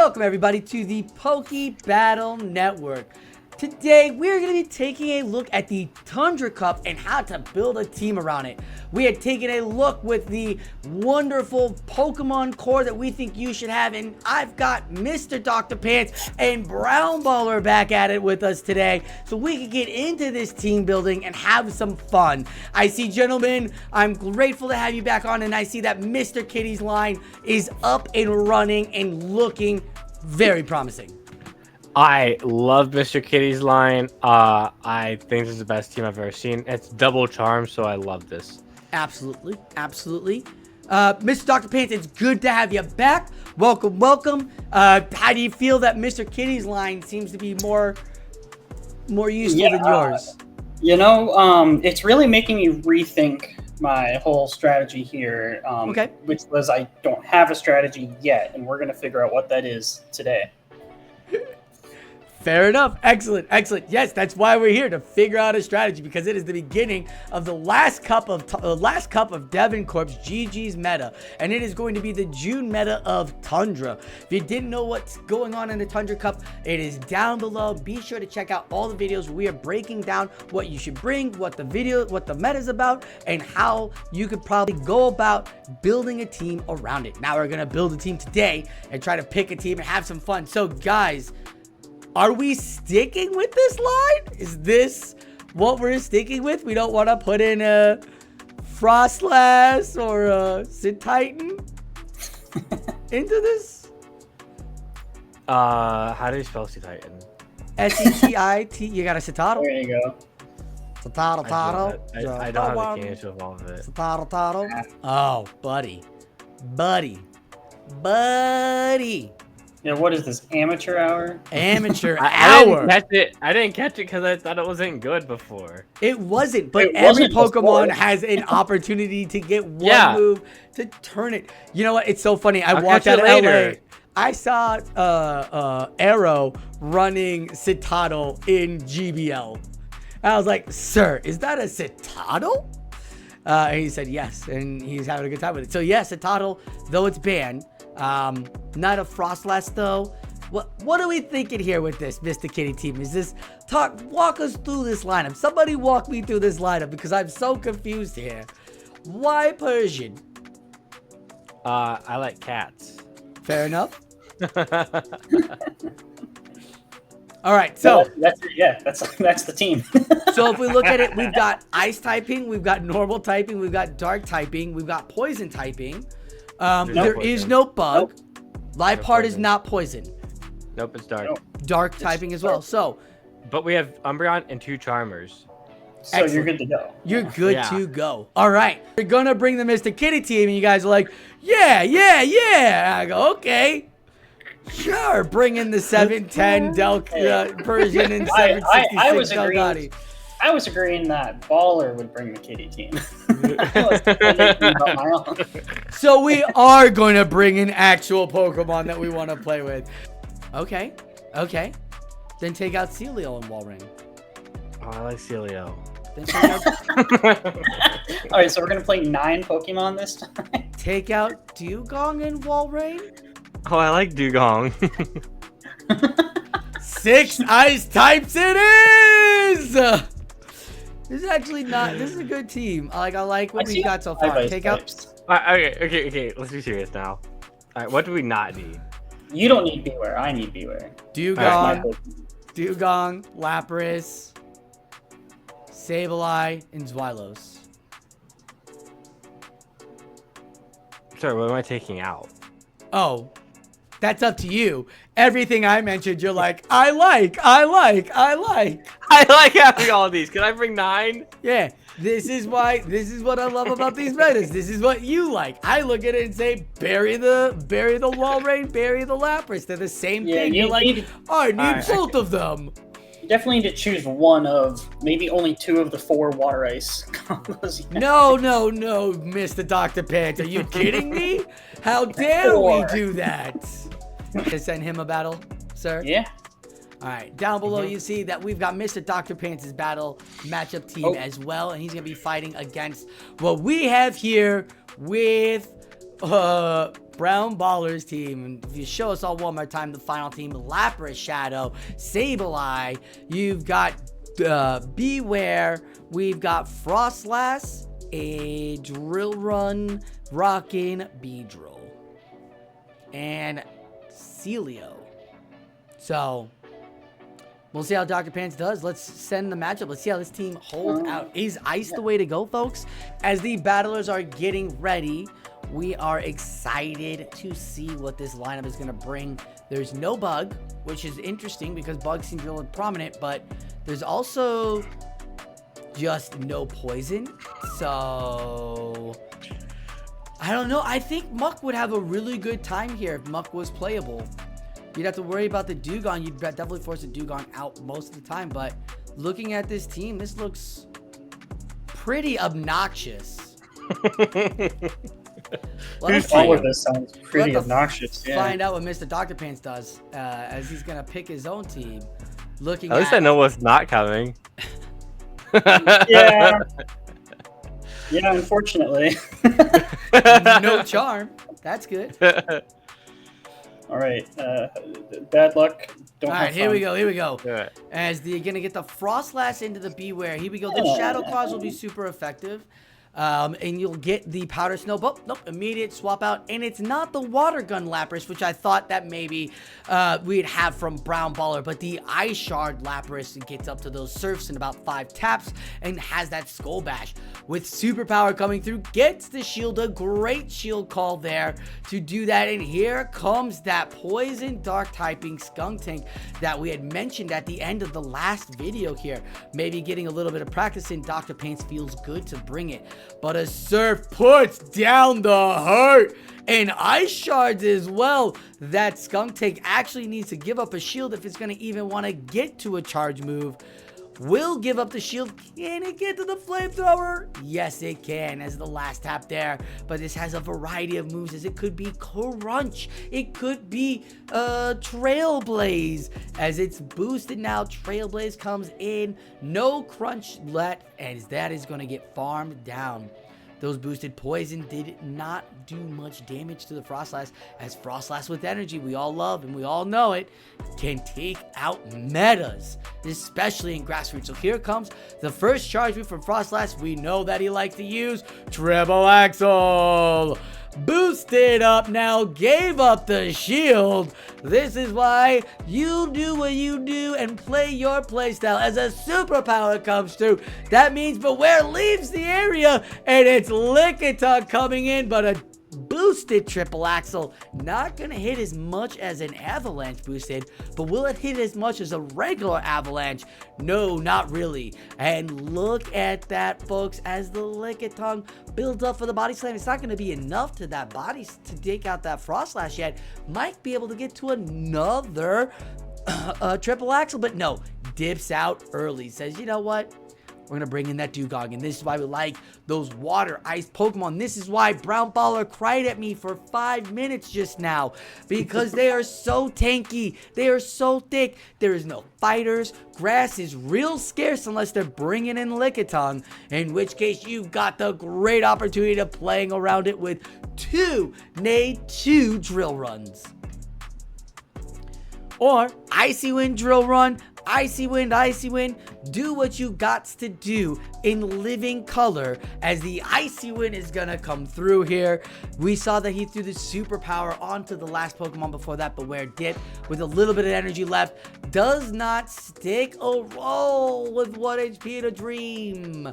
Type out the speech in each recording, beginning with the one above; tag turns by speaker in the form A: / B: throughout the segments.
A: Welcome everybody to the Poke Battle Network. Today we're going to be taking a look at the Tundra Cup and how to build a team around it. We had taken a look with the wonderful Pokemon core that we think you should have, and I've got MrDoctorPants and brownballer back at it with us today so we can get into this team building and have some fun. I see, gentlemen, I'm grateful to have you back on, and I see that Mr. Kitty's line is up and running and looking very promising.
B: I love Mr. Kitty's line. I think this is the best team I've ever seen. It's double charm, so I love this.
A: Absolutely, absolutely. MrDoctorPants, it's good to have you back. Welcome, welcome. How do you feel that Mr. Kitty's line seems to be more useful than yours?
C: It's really making me rethink my whole strategy here.
A: Okay.
C: Which was I don't have a strategy yet, and we're gonna figure out what that is today.
A: Fair enough. Excellent. Excellent. Yes, that's why we're here, to figure out a strategy, because it is the beginning of the last cup of DevonCorpsGG's meta, and it is going to be the June meta of Tundra. If you didn't know what's going on in the Tundra Cup, it is down below. Be sure to check out all the videos where we are breaking down what you should bring, what the meta is about, and how you could probably go about building a team around it. Now we're gonna build a team today and try to pick a team and have some fun. So guys, are we sticking with this line? Is this what we're sticking with? We don't want to put in a Frostlass or a Titan into this?
B: How do you spell Titan?
A: S-E-T-I-T. You got a Citadel?
C: There you go.
A: Citadel.
B: I don't have the games to evolve it.
A: Citadel. Oh, buddy.
C: Yeah, what is this, amateur hour?
A: Amateur
B: I
A: hour.
B: I didn't catch it because I thought it wasn't good before.
A: It wasn't, but
C: It
A: every
C: wasn't
A: Pokemon
C: before.
A: has an opportunity to get one move to turn it. You know what? It's so funny. I
B: I'll
A: walked
B: catch
A: out
B: it
A: of LA.
B: later.
A: I saw Arrow running Citadel in GBL. I was like, sir, is that a Citadel? And he said yes, and he's having a good time with it. So yes, Citadel, though it's banned. Not a Frostlass though. What are we thinking here with this Mr. Kitty team? Is this walk us through this lineup? Somebody walk me through this lineup because I'm so confused here. Why Persian?
B: I like cats.
A: Fair enough. All right, so
C: that's the team.
A: so if we look at it, we've got ice typing, we've got normal typing, we've got dark typing, we've got poison typing. There is no bug. Liepard is not poison.
B: Nope, it's dark.
C: Nope.
A: Dark typing as well. So,
B: but we have Umbreon and 2 Charmers.
C: So
A: excellent.
C: you're good to go.
A: You're good to go. All right. We're going to bring the Mr. Kitty team, and you guys are like, yeah. I go, okay. Sure. Bring in the 710 Persian and 766 Delgatti.
C: I was agreeing that Baller would bring the Kitty team.
A: So we are going to bring in actual Pokemon that we want to play with. Okay. Then take out Celio and Walrein.
B: Oh, I like Celio.
A: Then take out,
C: All right, so we're gonna play 9 Pokemon this time.
A: take out Dugong and Walrein.
B: Oh, I like Dugong.
A: 6 ice types it is! This is actually not. This is a good team. I like what we got so far. Take out.
B: Okay. Let's be serious now. All right, what do we not need?
C: You don't need Beware. I need Beware.
A: Dugong, Lapras, Sableye, and Zweilous.
B: Sorry, what am I taking out?
A: Oh, that's up to you. Everything I mentioned, you're like, I like.
B: I like having all these. Can I bring 9?
A: Yeah, this is what I love about these metas. This is what you like. I look at it and say, bury the Walrein, bury the Lapras. They're the same thing. You're like, I need both of them.
C: You definitely need to choose one of maybe only 2 of the 4 water ice combos.
A: No, MrDoctorPants. Are you kidding me? How dare we do that? To send him a battle, sir?
C: Yeah.
A: All right, down below you see that we've got MrDoctorPants' battle matchup team as well, and he's going to be fighting against what we have here with Brown Ballers team. And if you show us all one more time, the final team, Lapras Shadow, Sableye. You've got Beware. We've got Frostlass, a Drill Run, Rockin', Beedrill, and Celio. So we'll see how Dr. Pants does. Let's send the matchup. Let's see how this team holds out. Is Ice the way to go, folks? As the battlers are getting ready, we are excited to see what this lineup is going to bring. There's no Bug, which is interesting because Bug seems really prominent, but there's also just no Poison. So I don't know. I think Muck would have a really good time here if Muck was playable. You'd have to worry about the Dugong. You'd definitely force the Dugong out most of the time. But looking at this team, this looks pretty obnoxious.
C: All of this sounds pretty obnoxious. Yeah.
A: Find out what MrDoctorPants does as he's going to pick his own team. Looking
B: at least I know what's not coming.
C: Yeah. Yeah, unfortunately.
A: No charm. That's good.
C: All right. Bad luck. Don't
A: All
C: have
A: right, here
C: fun.
A: we go. Here we go.
B: Yeah.
A: As they're going to get the Frostlass into the Beware. Here we go. The Shadow Claws will be super effective. And you'll get the Powder Snow. Oh, nope, immediate swap out. And it's not the Water Gun Lapras, which I thought that maybe we'd have from Brown Baller. But the Ice Shard Lapras gets up to those Surfs in about 5 taps and has that Skull Bash. With Superpower coming through, gets the shield. A great shield call there to do that. And here comes that Poison Dark typing Skuntank that we had mentioned at the end of the last video here. Maybe getting a little bit of practice in. Dr. Pants feels good to bring it. But a Surf puts down the hurt. And Ice Shards as well. That Skuntank actually needs to give up a shield if it's going to even want to get to a charge move. Will give up the shield. Can it get to the flamethrower? Yes, it can, as the last tap there. But this has a variety of moves, as it could be Crunch. It could be Trailblaze, as it's boosted now. Trailblaze comes in. No Crunch let, as that is going to get farmed down. Those boosted Poison did not do much damage to the Frostlass, as Frostlass with energy, we all love and we all know it, can take out metas, especially in Grassroots. So here comes the first charge move from Frostlass. We know that he likes to use Triple Axle. Boosted up now, gave up the shield. This is why you do what you do and play your playstyle. As a superpower comes through, that means Beware leaves the area, and it's Lickitung coming in, but a boosted Triple Axle. Not gonna hit as much as an Avalanche boosted, but will it hit as much as a regular Avalanche? No, not really. And look at that, folks, as the Lickitung builds up for the body slam. It's not gonna be enough to that body to take out that Frostlass yet. Might be able to get to another Triple Axle, but no, dips out early. Says, you know what? We're going to bring in that Dugong, and this is why we like those water ice Pokemon. This is why Brown Baller cried at me for 5 minutes just now, because they are so tanky. They are so thick. There is no fighters. Grass is real scarce unless they're bringing in Lickitung, in which case you've got the great opportunity of playing around it with 2 drill runs. Or Icy Wind Drill Run, Icy Wind, do what you got to do in living color, as the Icy Wind is gonna come through here. We saw that he threw the superpower onto the last Pokemon before that, Beware dip with a little bit of energy left. Does not stick a roll with 1 HP in a dream.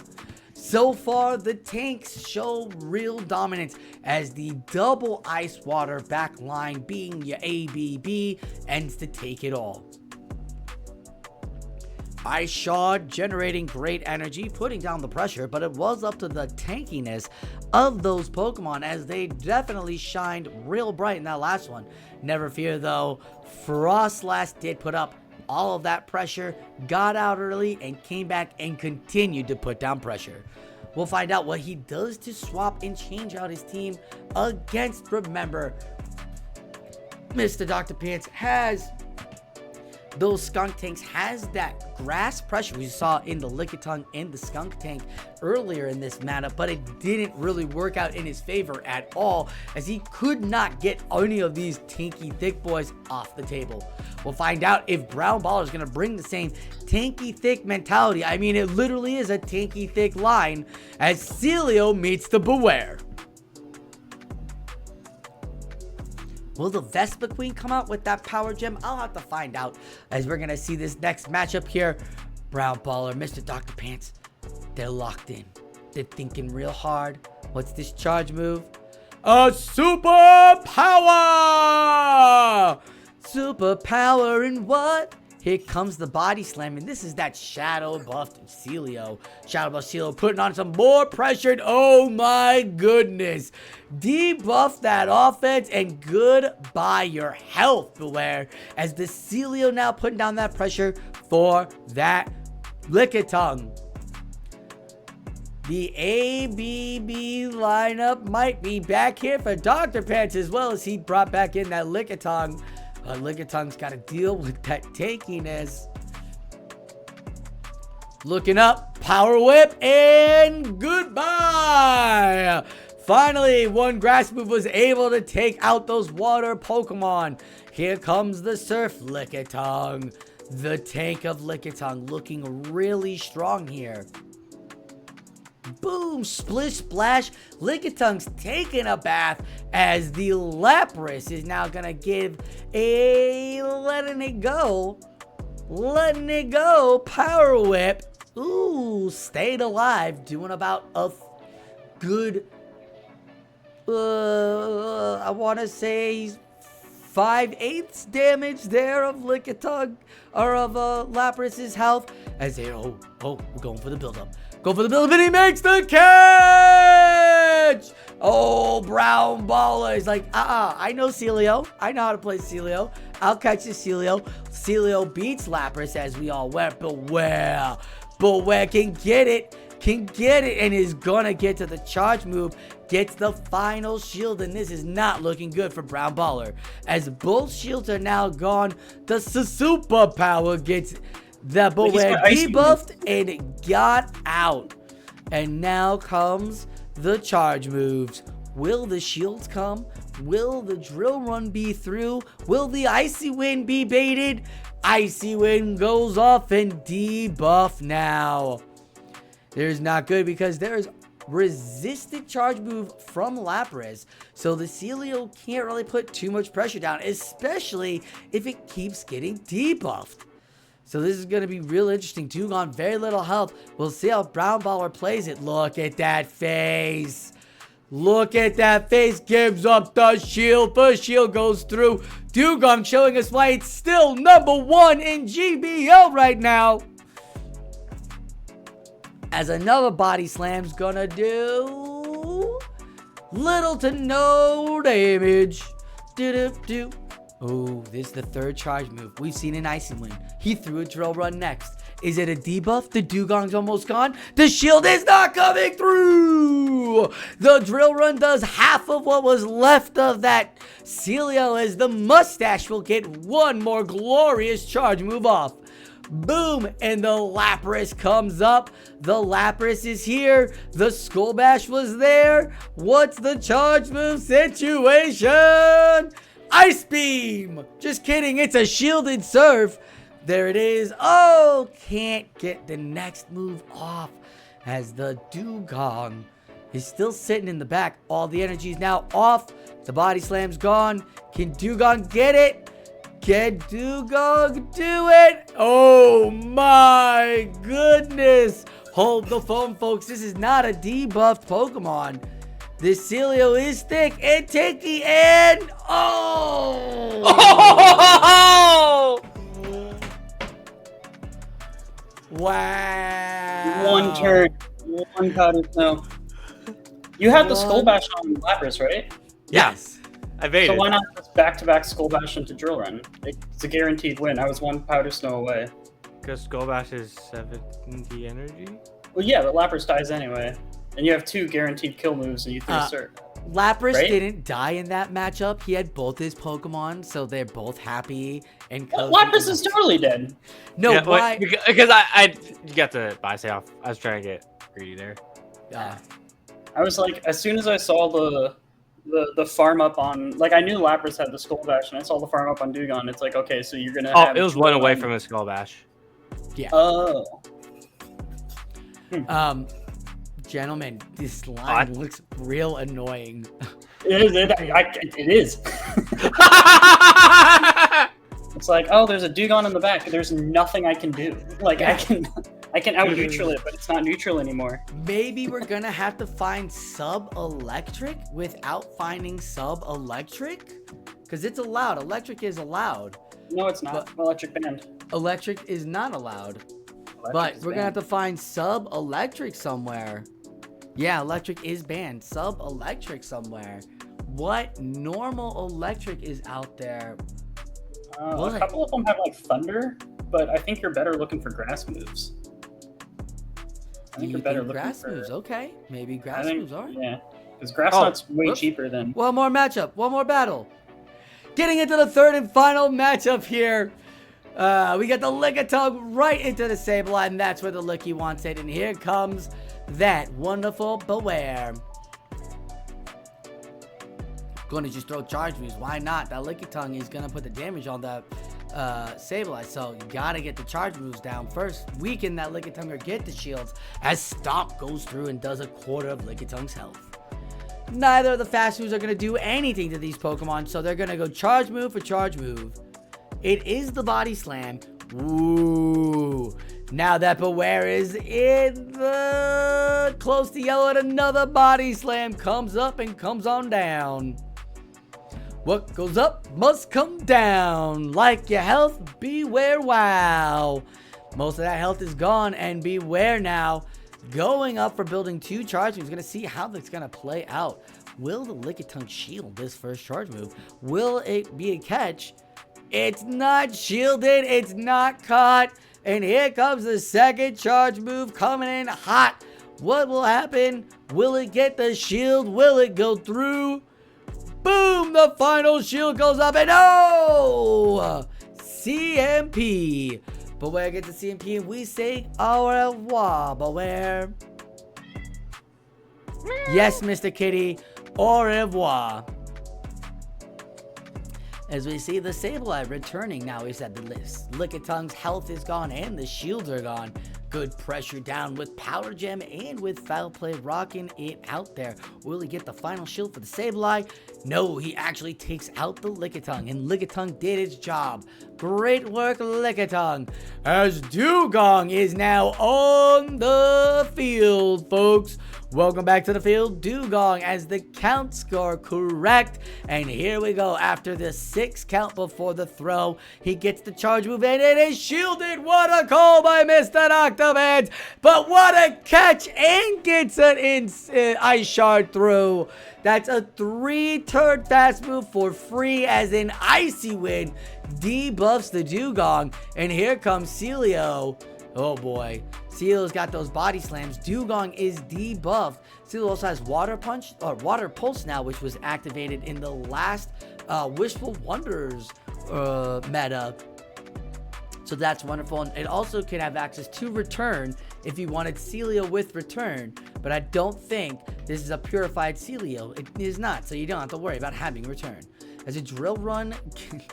A: So far, the tanks show real dominance, as the double Ice Water back line, being your ABB, ends to take it all. Ice Shard generating great energy, putting down the pressure, but it was up to the tankiness of those Pokemon, as they definitely shined real bright in that last one. Never fear though, Frostlass did put up all of that pressure, got out early, and came back and continued to put down pressure. We'll find out what he does to swap and change out his team against, remember, MrDoctorPants has those skunk tanks has that grass pressure we saw in the Lickitung and the skunk tank earlier in this matchup, but it didn't really work out in his favor at all, as he could not get any of these tanky thick boys off the table. We'll find out if Brown Baller is going to bring the same tanky thick mentality. I mean, it literally is a tanky thick line as Celio meets the Beware. Will the Vespa Queen come out with that power gem? I'll have to find out as we're going to see this next matchup here. Brown Baller, Mr. Dr. Pants, they're locked in. They're thinking real hard. What's this charge move? A super power! Super power and what? Here comes the body slam, and this is that shadow buffed Celio. Shadow buffed Celio putting on some more pressure. Oh my goodness. Debuff that offense and goodbye your health, Beware. As the Celio now putting down that pressure for that Lickitung. The ABB lineup might be back here for Dr. Pants as well, as he brought back in that Lickitung. But Lickitung's got to deal with that tankiness. Looking up, power whip, and goodbye. Finally, one grass move was able to take out those water Pokemon. Here comes the Surf Lickitung. The tank of Lickitung looking really strong here. Boom, splish splash. Lickitung's taking a bath as the Lapras is now gonna give a letting it go power whip. Ooh, stayed alive, doing about a good I want to say 5/8 damage there of Lickitung, or of Lapras's health, as they we're going for the build-up. Go for the build-up, and he makes the catch! Oh, Brown Baller is like, I know Celio. I know how to play Celio. I'll catch the Celio. Celio beats Lapras, as we all went. Beware can get it, and is gonna get to the charge move. Gets the final shield, and this is not looking good for Brown Baller. As both shields are now gone, the super power gets the Beware debuffed and it got out. And now comes the charge moves. Will the shields come? Will the drill run be through? Will the Icy Wind be baited? Icy Wind goes off and debuff now. There's not good, because there's resisted charge move from Lapras, so the Celio can't really put too much pressure down, especially if it keeps getting debuffed. So this is going to be real interesting. Dewgong, very little health. We'll see how Brown Baller plays it. Look at that face. Look at that face. Gives up the shield. First shield goes through. Dewgong showing us why it's still #1 in GBL right now. As another body slam's gonna do little to no damage. Do-do-do. Oh, this is the third charge move. We've seen an Icy Wind. He threw a drill run next. Is it a debuff? The Dewgong's almost gone. The shield is not coming through. The drill run does half of what was left of that Celio, as the mustache will get one more glorious charge move off. Boom, and the Lapras comes up. The Lapras is here. The Skull Bash was there. What's the charge move situation? Ice Beam! Just kidding, it's a shielded Surf. There it is. Oh, can't get the next move off, as the Dewgong is still sitting in the back. All the energy is now off. The body slam's gone. Can Dewgong get it? Can Dewgong do it? Oh my goodness. Hold the phone, folks. This is not a debuffed Pokemon. This Celio is thick and tanky, and oh! Wow.
C: One turn. One powder snow. You have the Skull Bash on Lapras, right?
B: Yes. I baited.
C: So why not just back-to-back Skull Bash into Drill Run? It's a guaranteed win. I was one powder snow away.
B: Because Skull Bash is 70 energy?
C: Well, yeah, but Lapras dies anyway. And you have 2 guaranteed kill moves and you 3 cert.
A: Lapras
C: Right?
A: didn't die in that matchup. He had both his Pokemon, so they're both happy and cozy.
C: Lapras is totally dead.
A: No,
B: Yeah,
A: why?
B: Because you got the buy say off. I was trying to get greedy there.
C: I was like, as soon as I saw the farm up on, like, I knew Lapras had the Skull Bash, and I saw the farm up on Dewgong. It's like, okay, so you're gonna.
B: Oh, it was 1 away from the Skull Bash.
A: Yeah.
C: Oh.
A: Gentlemen, this line looks real annoying.
C: It is. It's like, oh, there's a Dewgong in the back. There's nothing I can do. Like, I can out neutral it, but it's not neutral anymore.
A: Maybe we're gonna have to find sub-electric without finding sub-electric? Because it's allowed. Electric is allowed.
C: No, it's not. Electric banned.
A: Electric is not allowed. But we're gonna have to find sub-electric somewhere. Yeah, electric is banned. Sub-electric somewhere. What normal electric is out there?
C: A couple of them have like thunder, but I think you're better looking for grass moves. I think you're better looking
A: grass
C: for
A: moves. Okay, maybe grass moves are.
C: Yeah, because grass nut's way cheaper than.
A: One more matchup. One more battle. Getting into the third and final matchup here. We got the Lickitung right into the Sableye, and that's where the Licky wants it. And here comes that wonderful Beware. Gonna just throw charge moves. Why not? That Lickitung is gonna put the damage on the Sableye, so you gotta get the charge moves down first. Weaken that Lickitung or get the shields as Stomp goes through and does a quarter of Lickitung's health. Neither of the fast moves are gonna do anything to these Pokemon, so they're gonna go charge move for charge move. It is the Body Slam. Ooh. Now that Beware is in the close to yellow, and another Body Slam comes up and comes on down. What goes up must come down. Like your health, Beware, wow. Most of that health is gone, and Beware now going up for building 2 charge moves. Gonna see how that's gonna play out. Will the Lickitung shield this first charge move? Will it be a catch? It's not shielded. It's not caught. And here comes the second charge move coming in hot. What will happen? Will it get the shield? Will it go through? Boom! The final shield goes up, and oh! CMP. Beware gets the CMP, and we say au revoir, Beware. Yes, Mr. Kitty, au revoir. As we see the Sableye returning now, he's at the list. Lickitung's health is gone and the shields are gone. Good pressure down with Power Gem and with Foul Play rocking it out there. Will he get the final shield for the Sableye? No, he actually takes out the Lickitung, and Lickitung did its job. Great work, Lickitung. As Dewgong is now on the field, folks. Welcome back to the field, Dewgong, as the count score correct. And here we go. After the 6 count before the throw, he gets the charge move, and it is shielded. What a call by MrDoctorPants. But what a catch, and gets an Ice Shard through. That's a 3-turn fast move for free, as an Icy Wind debuffs the Dewgong. And here comes Celio. Oh boy. Celio's got those body slams. Dewgong is debuffed. Celio also has Water Punch, or Water Pulse now, which was activated in the last Wishful Wonders meta. So that's wonderful. And it also can have access to Return if you wanted Celio with Return. But I don't think this is a purified Celio. It is not, so you don't have to worry about having Return. As a Drill Run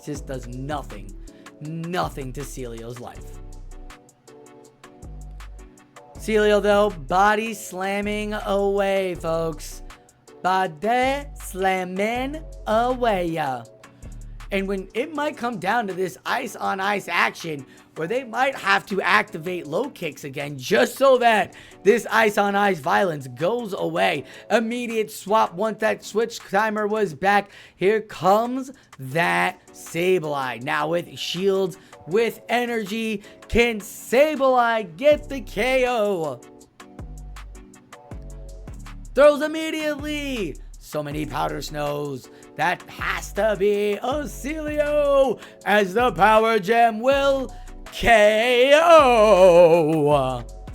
A: just does nothing. Nothing to Celio's life. Celio, though, body slamming away, folks. Body slamming away. And when it might come down to this ice on ice action, where they might have to activate low kicks again, just so that this ice on ice violence goes away. Immediate swap once that switch timer was back. Here comes that Sableye. Now with shields, with energy, can Sableye get the KO? Throws immediately. So many powder snows. That has to be a Celio, as the Power Gem will KO.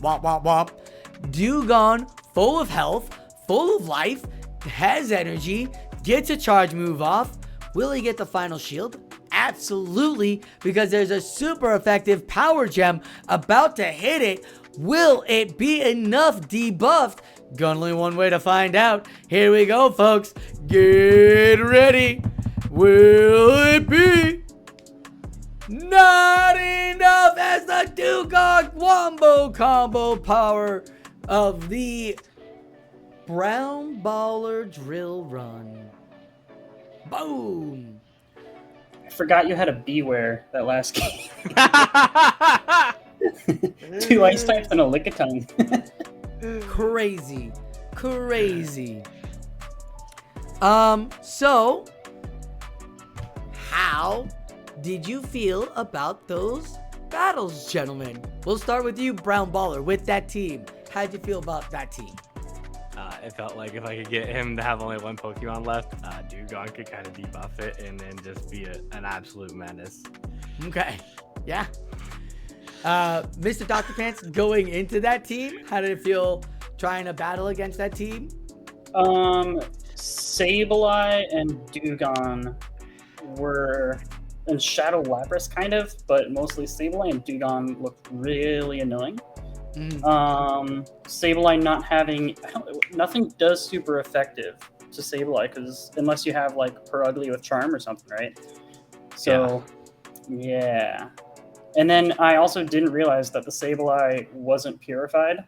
A: Wop, wop, wop. Dewgong full of health, full of life, has energy, gets a charge move off. Will he get the final shield? Absolutely, because there's a super effective power gem about to hit it. Will it be enough debuffed? Got only one way to find out. Here we go, folks. Get ready. Will it be not enough as the Dugong wombo combo power of the Brown Baller drill run? Boom.
C: I forgot you had a Beware that last game. 2 ice types and a Lickitung.
A: Crazy. So how did you feel about those battles, gentlemen? We'll start with you, Brown Baller, with that team. How'd you feel about that team?
B: It felt like if I could get him to have only one Pokemon left, Dugong could kind of debuff it and then just be an absolute menace. Okay.
A: Yeah. MrDoctorPants, going into that team, how did it feel trying to battle against that team?
C: Sableye and Dugong were, and Shadow Lapras kind of, but mostly Sableye and Dugong looked really annoying. Sableye not having, nothing does super effective to Sableye, because unless you have like Perugly with Charm or something, right? So yeah. And then I also didn't realize that the Sableye wasn't purified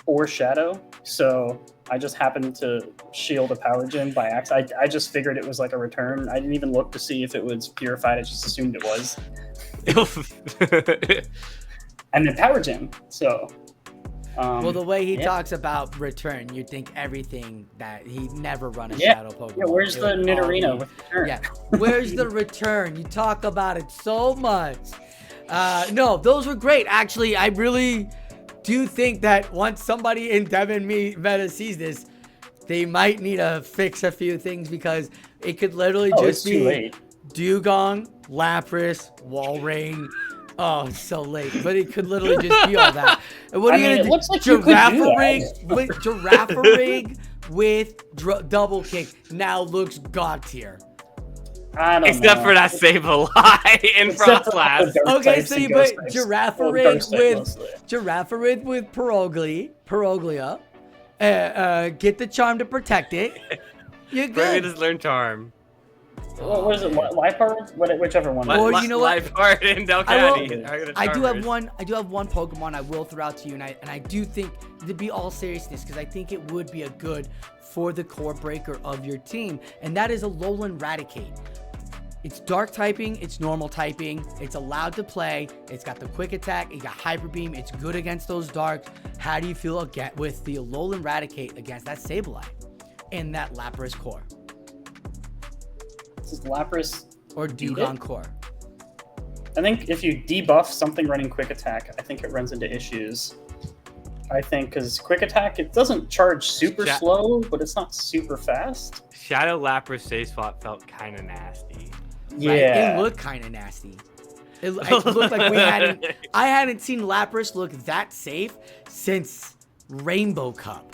C: or Shadow, so I just happened to shield a Power Gem by accident. I just figured it was like a return. I didn't even look to see if it was purified. I just assumed it was. And then Power Gem. So,
A: well, the way he talks about return, you'd think everything that he never run a Shadow Pokemon.
C: Yeah, where's the Nidorino with return?
A: Yeah, where's the return? You talk about it so much. No, those were great. Actually, I really do think that once somebody in Devon meta sees this, they might need to fix a few things, because it could literally just be Dugong, Lapras, Walrein. Oh, it's so late, but it could literally just be all that. And what are you gonna do?
C: Looks like
A: Girafarig with double kick now looks god tier.
B: Except for that Sableye in Frostlass.
A: Okay, so you put Girafarig with Peroglia. Get the Charm to protect it. You're good.
B: Maybe just learn Charm.
C: What is it? Life Art? Whichever one.
A: Or you know what?
B: Life Art and Delcatty.
A: I do have one Pokemon I will throw out to you, and I do think, to be all seriousness, because I think it would be a good for the core breaker of your team, and that is a Alolan Raticate. It's dark typing, it's normal typing, it's allowed to play, it's got the quick attack, it got hyper beam, it's good against those darks. How do you feel with the Alolan Raticate against that Sableye in that Lapras core?
C: This is Lapras
A: or Dugong core.
C: I think if you debuff something running quick attack, I think it runs into issues. I think because quick attack, it doesn't charge super slow, but it's not super fast.
B: Shadow Lapras save swap felt kind of nasty.
A: Yeah, right? It looked kind of nasty. It looked like I hadn't seen Lapras look that safe since Rainbow Cup.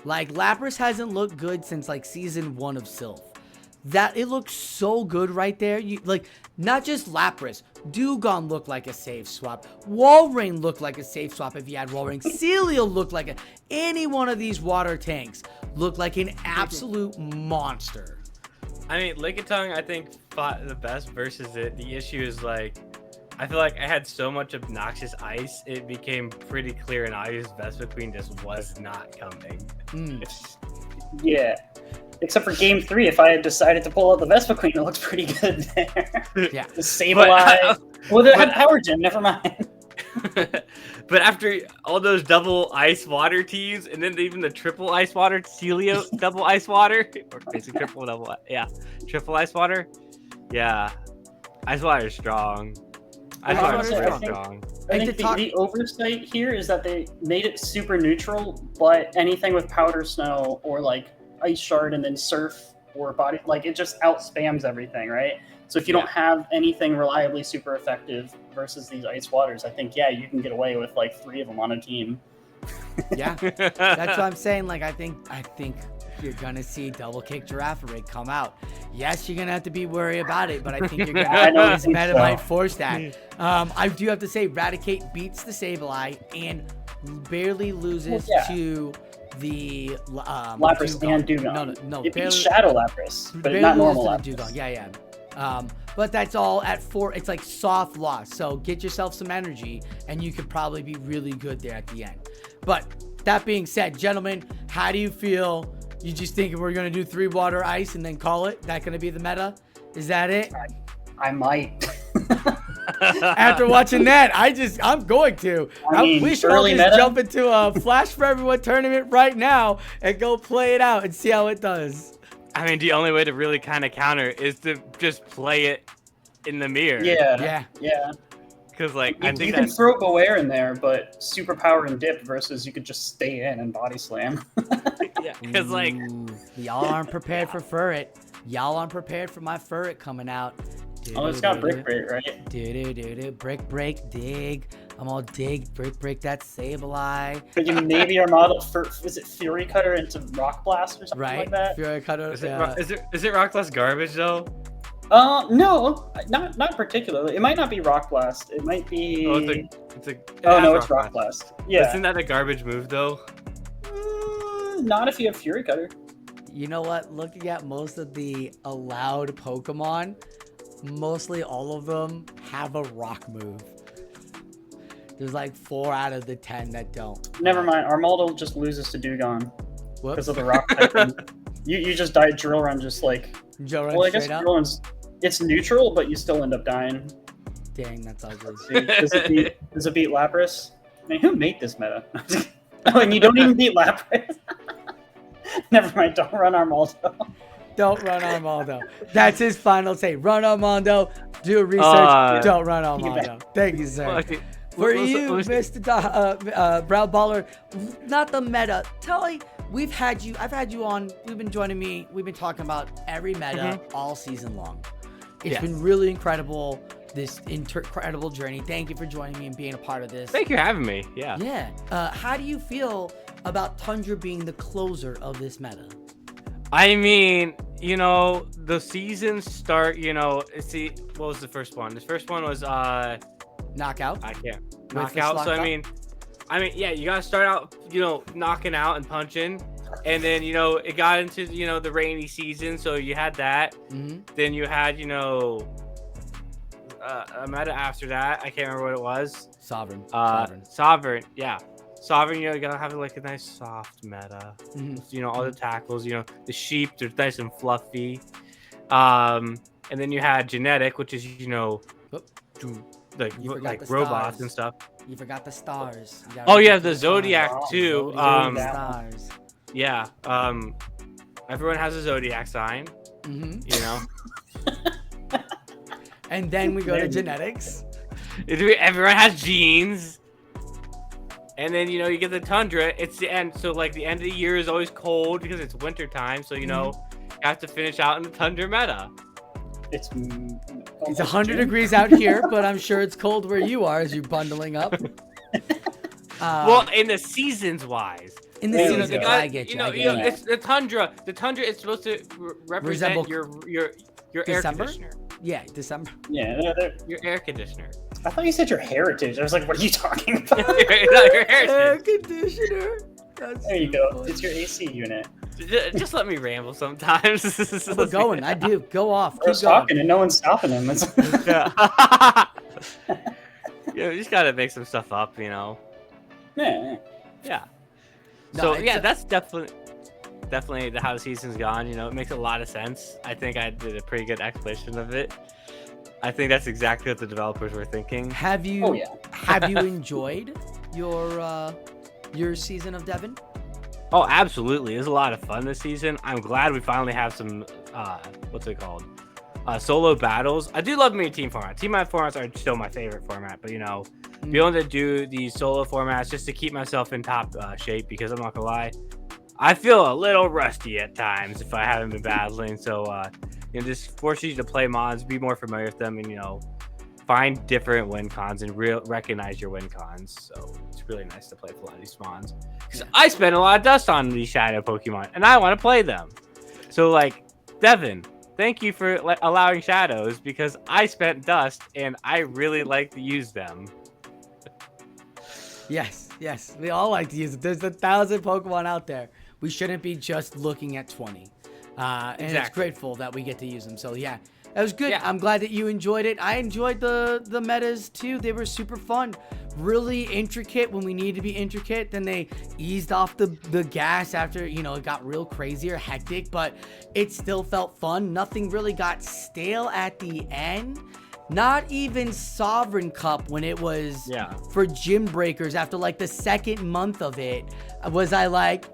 A: Like, Lapras hasn't looked good since like season 1 of Sylph. That it looks so good right there. You like, not just Lapras, Dugong looked like a safe swap. Walrein looked like a safe swap if you had Walrein. Celio looked like any one of these water tanks looked like an absolute monster.
B: I mean, Lickitung, I think, fought the best versus it. The issue is, like, I feel like I had so much obnoxious ice, it became pretty clear and obvious Vespiquen just was not coming.
C: Yeah. Except for game 3, if I had decided to pull out the Vespiquen, it looks pretty good there.
A: Yeah.
C: The Sableye. Well, they had Power Gem, never mind.
B: But after all those double ice water teams, and then even the triple ice water, Celio double ice water, or basically triple ice water. Yeah. Ice water is strong. Ice water is very strong.
C: I think the oversight here is that they made it super neutral, but anything with Powder Snow or like Ice Shard and then Surf or Body, like it just out spams everything, right? So if you don't have anything reliably super effective versus these ice waters, I think, yeah, you can get away with like 3 of them on a team.
A: Yeah, that's what I'm saying. Like, I think you're gonna see double kick giraffe rig come out. Yes, you're gonna have to be worried about it, but I think you're gonna this meta might force that. I do have to say, Raticate beats the Sableye and barely loses to the
C: Lapras and Dugong.
A: No,
C: it
A: barely,
C: beats Shadow Lapras, but not normal Lapras.
A: Dugong. Yeah. But that's all at 4. It's like soft loss. So get yourself some energy, and you could probably be really good there at the end. But that being said, gentlemen, how do you feel? You just think we're gonna do 3 water ice and then call it? That gonna be the meta? Is that it?
C: I might.
A: After watching that, I'm going to. We should all just jump into a Flash for Everyone tournament right now and go play it out and see how it does.
B: I mean, the only way to really kind of counter is to just play it in the mirror.
C: Yeah.
B: Because, like,
C: I think you can throw Beware in there, but superpower and dip versus you could just stay in and body slam.
B: Yeah, because, like,
A: y'all aren't prepared for Furret. Y'all aren't prepared for my Furret coming out.
C: Oh, it's got Brick Break, right?
A: Brick Break, dig. I'm all dig, Brick that Sableye.
C: But you maybe are modeled for, is it Fury Cutter into Rock Blast or something like that?
A: Fury Cutter.
B: Is it Rock Blast garbage, though?
C: No, not particularly. It might not be Rock Blast. It might be...
B: it's
C: Rock Blast. Yeah.
B: Isn't that a garbage move, though?
C: Not if you have Fury Cutter.
A: You know what? Looking at most of the allowed Pokemon, mostly all of them have a rock move. There's like 4 out of the 10 that don't.
C: Never mind. Armaldo just loses to Dugong because of the rock type. You just die Drill Run just like... I guess Drill Run's... It's neutral, but you still end up dying.
A: Dang, that's ugly.
C: Does it beat Lapras? Man, who made this meta? Oh, and you don't even beat Lapras? Never mind, don't run Armaldo.
A: Don't run Armaldo. That's his final say. Run Armaldo. Do research. Don't run Armaldo. Thank you, sir. For you, Mr. Brownballer, not the meta. Telly, I've had you on. You've been joining me. We've been talking about every meta all season long. It's been really incredible. This incredible journey. Thank you for joining me and being a part of this.
B: Thank you for having me. Yeah.
A: Yeah. How do you feel about Tundra being the closer of this meta?
B: I mean, the seasons start, see, what was the first one? The first one was
A: Knockout.
B: I can't. Knockout. So I mean, yeah, you gotta start out, knocking out and punching. And then, it got into, the rainy season, so you had that. Mm-hmm. Then you had, a meta after that. I can't remember what it was.
A: Sovereign,
B: yeah. Sovereign, you gotta have like a nice soft meta. Mm-hmm. All the tackles, the sheep, they're nice and fluffy. And then you had genetic, which is, like robots and stuff.
A: You forgot the stars.
B: Oh yeah, the Zodiac too.
A: Stars.
B: Yeah. Everyone has a Zodiac sign. Mm-hmm.
A: And then we go to genetics.
B: Everyone has genes. And then, you get the Tundra. It's the end. So, like, the end of the year is always cold because it's winter time. So, you have to finish out in the Tundra meta.
C: It's
A: 100 degrees out here, but I'm sure it's cold where you are as you're bundling up.
B: Well, in the seasons wise.
A: In the seasons, I get you.
B: It's the Tundra. The Tundra is supposed to represent your air conditioner.
A: Yeah, December.
C: Yeah,
B: your air conditioner.
C: I thought you said your heritage. I was like, what are you talking about?
B: your heritage.
A: Air conditioner.
C: There you go. It's your AC unit.
B: Just let me ramble sometimes.
A: We're going. I do. Go off.
C: Keep talking and no one's stopping him.
B: Yeah. You just gotta make some stuff up,
C: Yeah.
B: So yeah, that's definitely how the season's gone. It makes a lot of sense. I think I did a pretty good explanation of it. I think that's exactly what the developers were thinking.
A: Have you have you enjoyed your season of Devon?
B: Oh, absolutely. It was a lot of fun this season. I'm glad we finally have some what's it called? Solo battles. I do love me team format. Team formats are still my favorite format, but be able to do these solo formats just to keep myself in top shape, because I'm not gonna lie, I feel a little rusty at times if I haven't been battling. So just forces you to play mods, be more familiar with them, and find different win cons and recognize your win cons. So it's really nice to play with a lot of these spawns. Because I spend a lot of dust on these shadow Pokemon, and I want to play them. So, like, Devon, thank you for allowing shadows, because I spent dust, and I really like to use them.
A: Yes, we all like to use it. There's 1,000 Pokemon out there. We shouldn't be just looking at 20. And it's grateful that we get to use them. So, yeah. That was good. Yeah. I'm glad that you enjoyed it. I enjoyed the metas too. They were super fun. Really intricate when we needed to be intricate. Then they eased off the gas after, you know, it got real crazy or hectic, but it still felt fun. Nothing really got stale at the end. Not even Sovereign Cup, when it was for gym breakers after like the second month of it, was I like,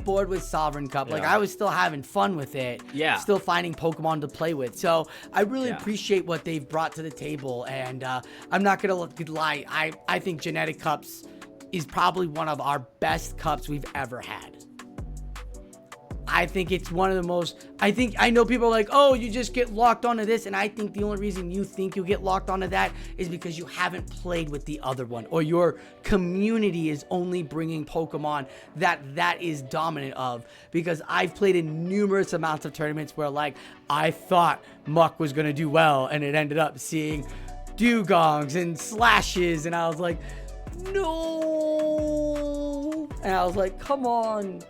A: bored with Sovereign Cup. Like, I was still having fun with it. Yeah. Still finding Pokemon to play with. So I really appreciate what they've brought to the table. And I'm not going to lie. I think Genetic Cups is probably one of our best cups we've ever had. I think it's one of the most, I know people are like, oh, you just get locked onto this. And I think the only reason you think you'll get locked onto that is because you haven't played with the other one, or your community is only bringing Pokemon that is dominant of. Because I've played in numerous amounts of tournaments where, like, I thought Muck was going to do well, and it ended up seeing Dugongs and Slashes, and I was like, no. And I was like, come on.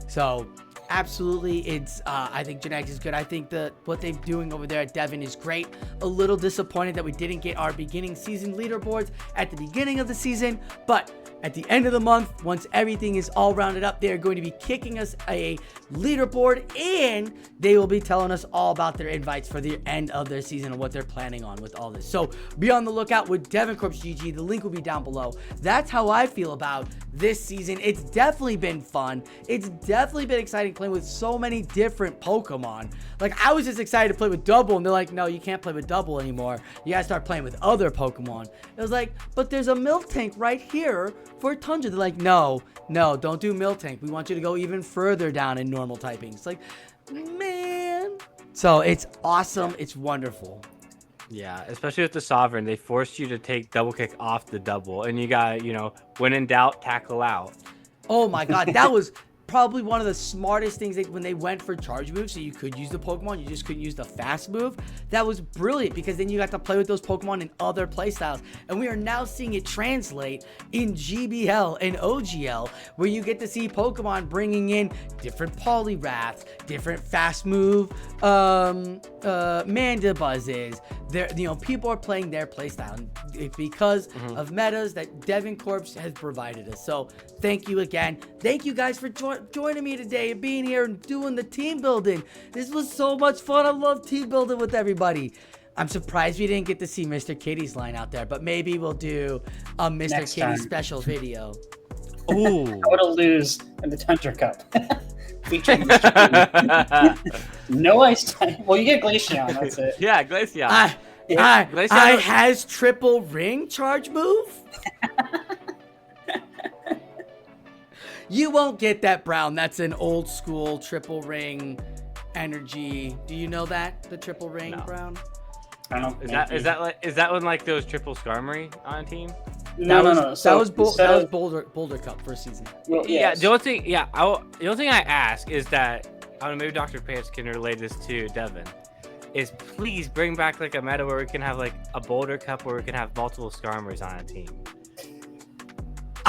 A: So absolutely, it's I think Genetics is good. I think that what they're doing over there at Devon is great. A little disappointed that we didn't get our beginning season leaderboards at the beginning of the season, but at the end of the month, once everything is all rounded up, they're going to be kicking us a leaderboard, and they will be telling us all about their invites for the end of their season and what they're planning on with all this. So be on the lookout with DevonCorpsGG. The link will be down below. That's how I feel about this season. It's definitely been fun. It's definitely been exciting playing with so many different Pokemon. Like, I was just excited to play with Double, and they're like, no, you can't play with Double anymore. You gotta start playing with other Pokemon. It was like, but there's a Miltank right here for Tundra. They're like, no, don't do Miltank. We want you to go even further down in normal typing. It's like, man. So it's awesome. It's wonderful.
B: Yeah, especially with the Sovereign, they forced you to take Double Kick off the double, and you got, you know, when in doubt, tackle out.
A: Oh my god, that was probably one of the smartest things when they went for charge moves, so you could use the Pokemon, you just couldn't use the fast move. That was brilliant, because then you got to play with those Pokemon in other playstyles, and we are now seeing it translate in GBL and OGL, where you get to see Pokemon bringing in different Poliwraths, different fast move Mandabuzzes. You know, people are playing their playstyle because of metas that DevonCorps has provided us. So thank you again. Thank you guys for joining me today and being here and doing the team building. This was so much fun. I love team building with everybody. I'm surprised we didn't get to see Mr. Kitty's line out there, but maybe we'll do a Mr. Kitty special video.
C: Ooh. How to lose in the Tundra Cup. Featuring Mr. Kitty. No ice time. Well, you get Glaceon, that's it.
B: Yeah, Glaceon.
A: I has triple ring charge move? You won't get that, Brown. That's an old school triple ring energy. Do you know that? The triple ring, no. Brown?
C: I don't know.
B: Is that one like those triple Skarmory on a team?
C: No.
A: So, that was Boulder Cup first season.
C: Well,
B: yeah. The only thing I ask is that, I don't know, maybe Dr. Pants can relate this to Devon, is please bring back like a meta where we can have like a Boulder Cup where we can have multiple Skarmories on a team.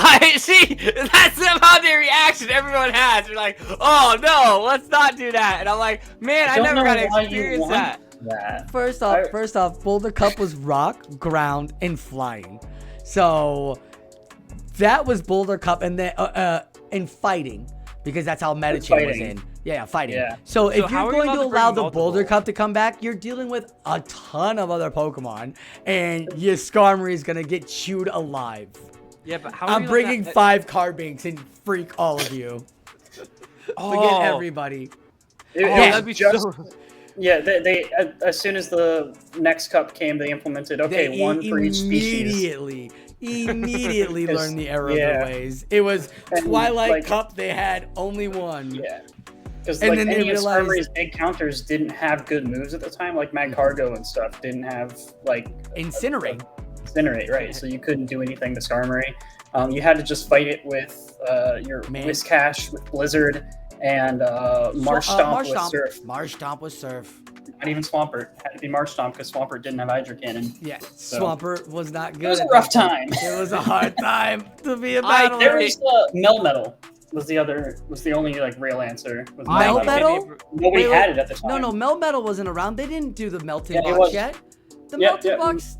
B: I see. That's somehow the reaction everyone has. They're like, "Oh no, let's not do that." And I'm like, "Man, I never got to experience that."
A: First off, Boulder Cup was rock, ground, and flying. So that was Boulder Cup, and then and fighting, because that's how Medicham was in. Yeah, fighting. Yeah. So if you're going to allow the Boulder Cup to come back, you're dealing with a ton of other Pokemon, and your Skarmory is gonna get chewed alive.
B: Yeah, but how
A: I'm bringing 5 Carbinks and freak all of you. Forget everybody.
B: That'd be just.
C: Yeah, they as soon as the next cup came, they implemented one for each species.
A: Immediately learned the error of their ways. It was Twilight Cup. They had only one.
C: Yeah. Because like any of Skarmory's big counters didn't have good moves at the time, like Magcargo and stuff didn't have like
A: Incinerate.
C: incinerate, right? So you couldn't do anything to Skarmory. You had to just fight it with your Whiscash with Blizzard and Marshtomp with Surf.
A: Marshtomp with Surf.
C: Not even Swampert. Had to be Marshtomp because Swampert didn't have Hydro Cannon.
A: Yeah, Swampert was not good.
C: It was a rough time.
A: It was a hard time to be a battler.
C: There was Melmetal. Was the only like real answer. Was
A: Melmetal?
C: Nobody had it at the time.
A: No, Melmetal wasn't around. They didn't do the melting box yet. The melting box.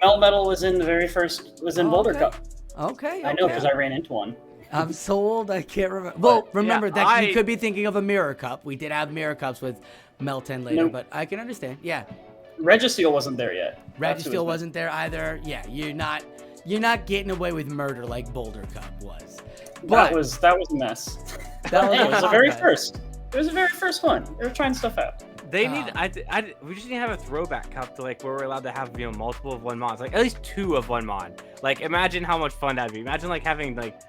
C: Melmetal was in the very first. Was in Boulder Cup.
A: Okay.
C: I know because I ran into one.
A: I'm so old I can't remember. Well, remember that you could be thinking of a Mirror Cup. We did have Mirror Cups with Melton later, but I can understand. Yeah.
C: Registeel wasn't there yet.
A: Registeel wasn't there either. Yeah, you're not getting away with murder like Boulder Cup was. But
C: that was a mess. It was the very first. It was the very first one. They were trying stuff out.
B: They need. We just need to have a throwback cup to like where we're allowed to have multiple of one mods, like at least 2 of one mod. Like imagine how much fun that'd be. Imagine like having like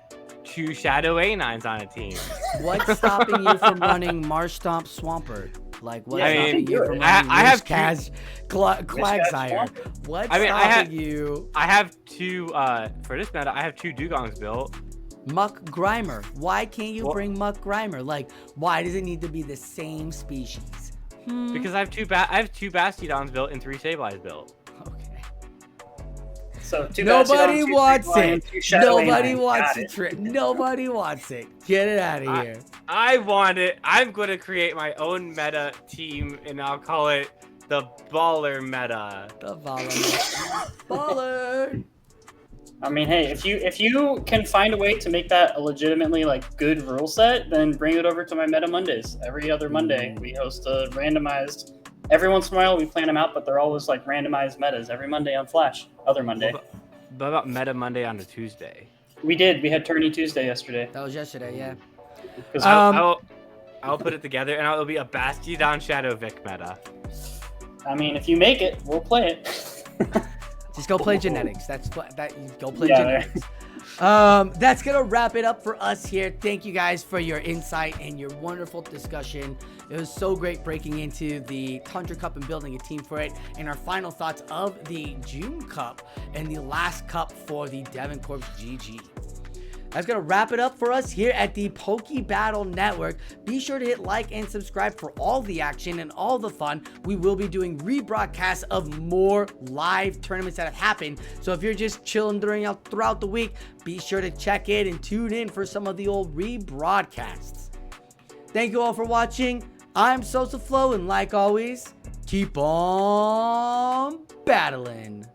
B: 2 Shadow A9s on a team.
A: What's stopping you from running Marshtomp Swampert? Like what's stopping you from running
B: I have
A: Quagsire? What's stopping you?
B: I have 2 for this meta. I have 2 Dugongs built.
A: Muck Grimer. Why can't you bring Muck Grimer? Like, why does it need to be the same species?
B: Because I have 2 Bastiodons built and 3 Sableyes built.
A: Okay.
C: So 2
A: Nobody
C: Bastiodons,
A: wants it.
C: 2 Shadow
A: Nobody
C: A9.
A: wants the trick. Nobody wants it. Get it out of here.
B: I want it. I'm going to create my own meta team, and I'll call it the Baller Meta.
A: The Baller. Baller.
C: I mean, hey, if you can find a way to make that a legitimately like good rule set, then bring it over to my Meta Mondays. Every other Monday, we host a randomized. Every once in a while, we plan them out, but they're always like randomized metas. Every Monday on Flash. Other Monday.
B: What about Meta Monday on a Tuesday?
C: We did. We had Tourney Tuesday yesterday.
A: That was yesterday, yeah.
B: I'll put it together, and it'll be a Bastiodon Shadow Vic meta.
C: I mean, if you make it, we'll play it.
A: Just go play genetics. Go play genetics. That's gonna wrap it up for us here. Thank you guys for your insight and your wonderful discussion. It was so great breaking into the Tundra Cup and building a team for it, and our final thoughts of the June Cup and the last cup for the DevonCorpsGG. That's going to wrap it up for us here at the Poke Battle Network. Be sure to hit like and subscribe for all the action and all the fun. We will be doing rebroadcasts of more live tournaments that have happened. So if you're just chilling throughout the week, be sure to check in and tune in for some of the old rebroadcasts. Thank you all for watching. I'm SosaFlow, and like always, keep on battling.